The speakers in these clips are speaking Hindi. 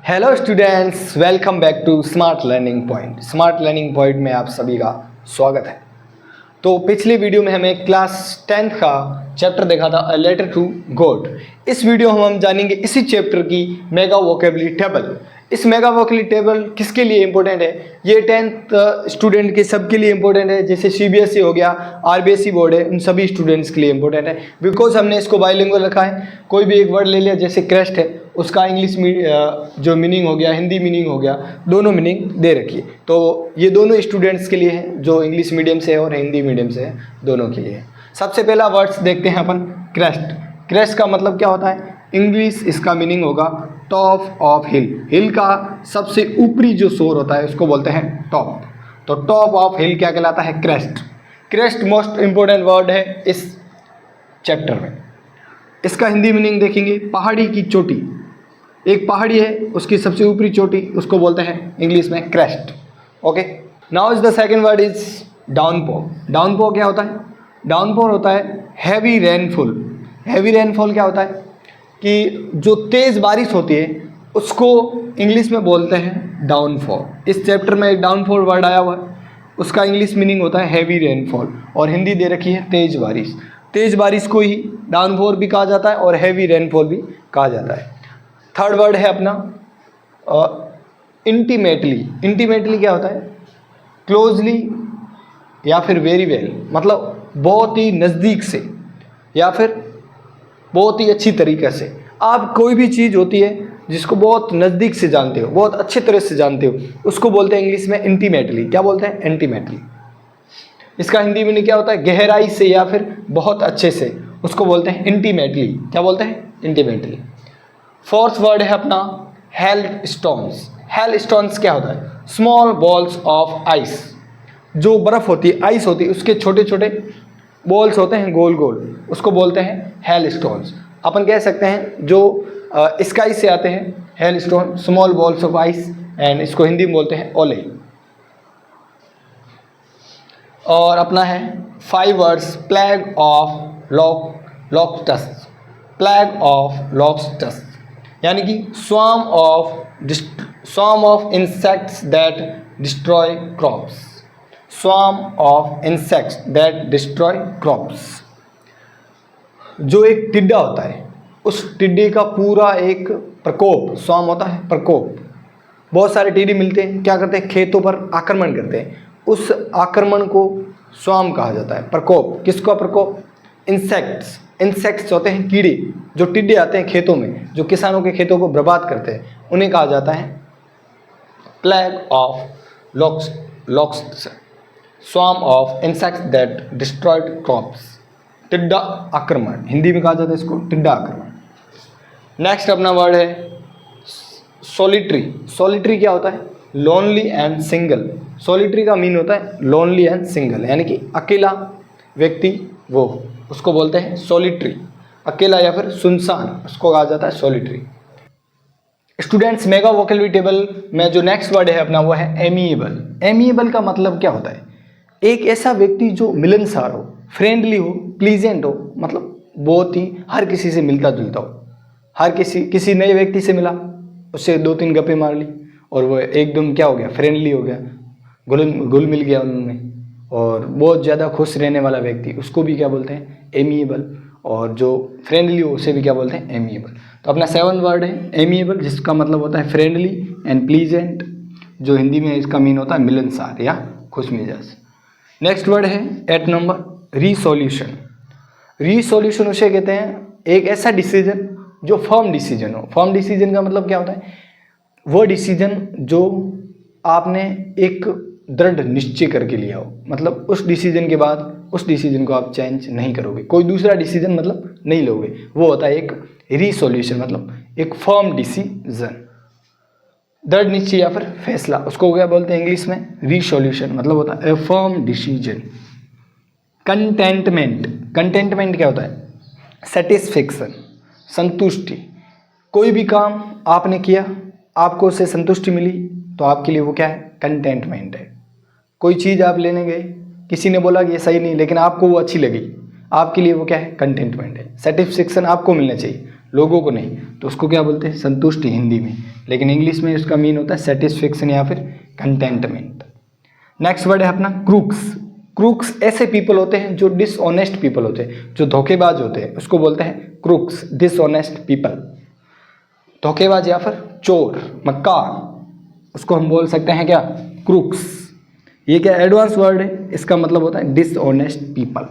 Hello students, welcome back to smart learning point. Smart learning point में आप सभी का स्वागत है। तो पिछले वीडियो में हमें क्लास 10th का चैप्टर देखा था अ लेटर टू गॉड। इस वीडियो में हम जानेंगे इसी चैप्टर की मेगा वोकेबुलरी टेबल। इस मेगा वोकेबुलरी टेबल किसके लिए इंपॉर्टेंट है? ये 10th स्टूडेंट के सबके लिए इंपॉर्टेंट है। जैसे सीबीएसई हो गया, आरबीएसई बोर्ड है, उन सभी स्टूडेंट्स के लिए इंपॉर्टेंट है। बिकॉज हमने इसको बाइलिंगुअल रखा है। कोई भी एक वर्ड ले लिया, जैसे क्रेस्ट है, उसका इंग्लिश जो मीनिंग हो गया, हिंदी मीनिंग हो गया, दोनों मीनिंग दे रखी है। तो ये दोनों स्टूडेंट्स के लिए है, जो इंग्लिश मीडियम से है और हिंदी मीडियम से है, दोनों के लिए है। सबसे पहला वर्ड्स देखते हैं अपन, क्रेस्ट। क्रेस्ट का मतलब क्या होता है? इंग्लिश इसका मीनिंग होगा टॉप ऑफ हिल। हिल का सबसे ऊपरी जो शोर होता है उसको बोलते हैं टॉप। तो टॉप ऑफ हिल क्या कहलाता है? Crest. Crest most important word है इस चैप्टर में। इसका हिंदी मीनिंग देखेंगे, पहाड़ी की चोटी। एक पहाड़ी है, उसकी सबसे ऊपरी चोटी, उसको बोलते हैं इंग्लिश में crest. Okay, now is the second word is downpour. Downpour क्या होता है? डाउनपोर होता है हैवी रेनफॉल। हैवी रेनफॉल क्या होता है कि जो तेज़ बारिश होती है उसको इंग्लिश में बोलते हैं डाउनफॉल। इस चैप्टर में एक डाउनफॉल वर्ड आया हुआ है, उसका इंग्लिश मीनिंग होता है हैवी रेनफॉल और हिंदी दे रखी है तेज़ बारिश। तेज़ बारिश को ही डाउनफॉल भी कहा जाता है और हैवी रेनफॉल भी कहा जाता है। थर्ड वर्ड है अपना इंटीमेटली। इंटीमेटली क्या होता है? क्लोजली या फिर वेरी वेल, मतलब बहुत ही नज़दीक से या फिर बहुत ही अच्छी तरीके से। आप कोई भी चीज़ होती है जिसको बहुत नज़दीक से जानते हो, बहुत अच्छी तरह से जानते हो, उसको बोलते हैं इंग्लिश में इंटीमेटली। क्या बोलते हैं? इंटीमेटली। इसका हिंदी में क्या होता है? गहराई से या फिर बहुत अच्छे से, उसको बोलते हैं इंटीमेटली। क्या बोलते हैं? इंटीमेटली। फोर्थ वर्ड है अपना हेल स्टोन्स। हेल स्टोन्स क्या होता है? Small balls of ice. जो बर्फ़ होती है, आइस होती है, उसके छोटे छोटे बॉल्स होते हैं गोल गोल, उसको बोलते हैं हेल स्टोन्स। अपन कह सकते हैं जो स्काई से आते हैं, hello stone, small balls of ice, and इसको हिंदी में बोलते हैं ओले। और अपना है 5 words plague of locusts. Plague of locusts यानी कि swarm of insects that destroy crops. Swarm of insects that destroy crops. जो एक टिड्डा होता है, उस टिड्डे का पूरा एक प्रकोप, स्वार्म होता है प्रकोप। बहुत सारे टिड्डे मिलते हैं, क्या करते हैं? खेतों पर आक्रमण करते हैं। उस आक्रमण को स्वार्म कहा जाता है, प्रकोप। किसका प्रकोप? इंसेक्ट्स। इंसेक्ट्स होते हैं कीड़े, जो टिड्डे आते हैं खेतों में, जो किसानों के खेतों को बर्बाद करते हैं, उन्हें कहा जाता है plague of locusts. Swarm of insects that destroyed crops. टिड्डा आक्रमण, हिंदी में कहा जाता है इसको टिड्डा आक्रमण। नेक्स्ट अपना वर्ड है सॉलिटरी। सॉलिटरी क्या होता है? Lonely and single. सॉलिटरी का मीन होता है लोनली एंड सिंगल, यानी कि अकेला व्यक्ति, वो उसको बोलते हैं सॉलिटरी। अकेला या फिर सुनसान, उसको कहा जाता है solitary. Students, mega vocabulary table में जो नेक्स्ट वर्ड है अपना वो है एमिएबल। एमिएबल का मतलब क्या होता है? एक ऐसा व्यक्ति जो मिलनसार हो, फ्रेंडली हो, प्लीजेंट हो, मतलब बहुत ही हर किसी से मिलता जुलता हो। हर किसी नए व्यक्ति से मिला, उससे 2-3 गप्पे मार ली और वो एकदम क्या हो गया? फ्रेंडली हो गया, घुल मिल गया उनमें, और बहुत ज़्यादा खुश रहने वाला व्यक्ति, उसको भी क्या बोलते हैं? एमिएबल। और जो फ्रेंडली हो उसे भी क्या बोलते हैं? एमिएबल। तो अपना 7 वर्ड है एमिएबल, जिसका मतलब होता है फ्रेंडली एंड प्लीजेंट, जो हिंदी में इसका मीन होता है मिलनसार या खुश मिजाज। नेक्स्ट वर्ड है 8 नंबर रीसोल्यूशन। रीसोल्यूशन उसे कहते हैं एक ऐसा डिसीजन जो फर्म डिसीजन हो। फर्म डिसीजन का मतलब क्या होता है? वो डिसीजन जो आपने एक दृढ़ निश्चय करके लिया हो, मतलब उस डिसीजन के बाद उस डिसीजन को आप चेंज नहीं करोगे, कोई दूसरा डिसीजन मतलब नहीं लोगे, वो होता है एक रीसोल्यूशन, मतलब एक फर्म डिसीजन, दृढ़ निश्चय या फिर फैसला, उसको क्या बोलते हैं इंग्लिश में? रीसोल्यूशन। मतलब होता है ए फर्म डिसीजन। कंटेंटमेंट। कंटेंटमेंट क्या होता है? सेटिस्फेक्शन, संतुष्टि। कोई भी काम आपने किया, आपको उससे संतुष्टि मिली, तो आपके लिए वो क्या है? कंटेंटमेंट है। कोई चीज़ आप लेने गए, किसी ने बोला कि ये सही नहीं, लेकिन आपको वो अच्छी लगी, आपके लिए वो क्या है? कंटेंटमेंट है। सेटिस्फेक्शन आपको मिलना चाहिए, लोगों को नहीं, तो उसको क्या बोलते हैं? संतुष्टि हिंदी में, लेकिन इंग्लिश में उसका मीन होता है सेटिस्फेक्शन या फिर कंटेंटमेंट। नेक्स्ट वर्ड है अपना क्रूक्स। क्रूक्स ऐसे पीपल होते हैं जो डिसऑनेस्ट पीपल होते हैं, जो धोखेबाज होते हैं, उसको बोलते हैं क्रूक्स, डिसऑनेस्ट पीपल। धोखेबाज या फिर चोर, मक्कार, उसको हम बोल सकते हैं क्या? क्रूक्स। ये क्या एडवांस वर्ड है, इसका मतलब होता है डिसऑनेस्ट पीपल।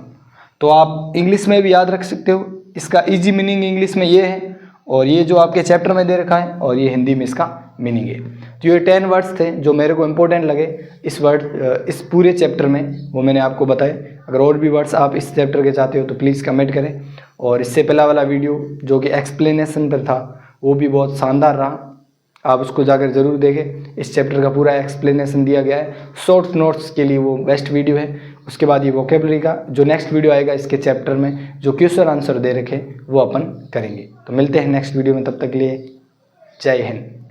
तो आप इंग्लिश में भी याद रख सकते हो, इसका इजी मीनिंग इंग्लिश में ये है, और ये जो आपके चैप्टर में दे रखा है, और ये हिंदी में इसका मीनिंग है। तो ये 10 वर्ड्स थे जो मेरे को इंपॉर्टेंट लगे इस पूरे चैप्टर में, वो मैंने आपको बताए। अगर और भी वर्ड्स आप इस चैप्टर के चाहते हो तो प्लीज़ कमेंट करें। और इससे पहला वाला वीडियो जो कि एक्सप्लेनेशन पर था वो भी बहुत शानदार रहा, आप उसको जाकर ज़रूर देखें। इस चैप्टर का पूरा एक्सप्लेनेशन दिया गया है, शॉर्ट नोट्स के लिए वो बेस्ट वीडियो है। उसके बाद ये वोकेबलरी का जो नेक्स्ट वीडियो आएगा इसके चैप्टर में जो क्वेश्चन आंसर दे रखे वो अपन करेंगे। तो मिलते हैं नेक्स्ट वीडियो में, तब तक के लिए जय हिंद।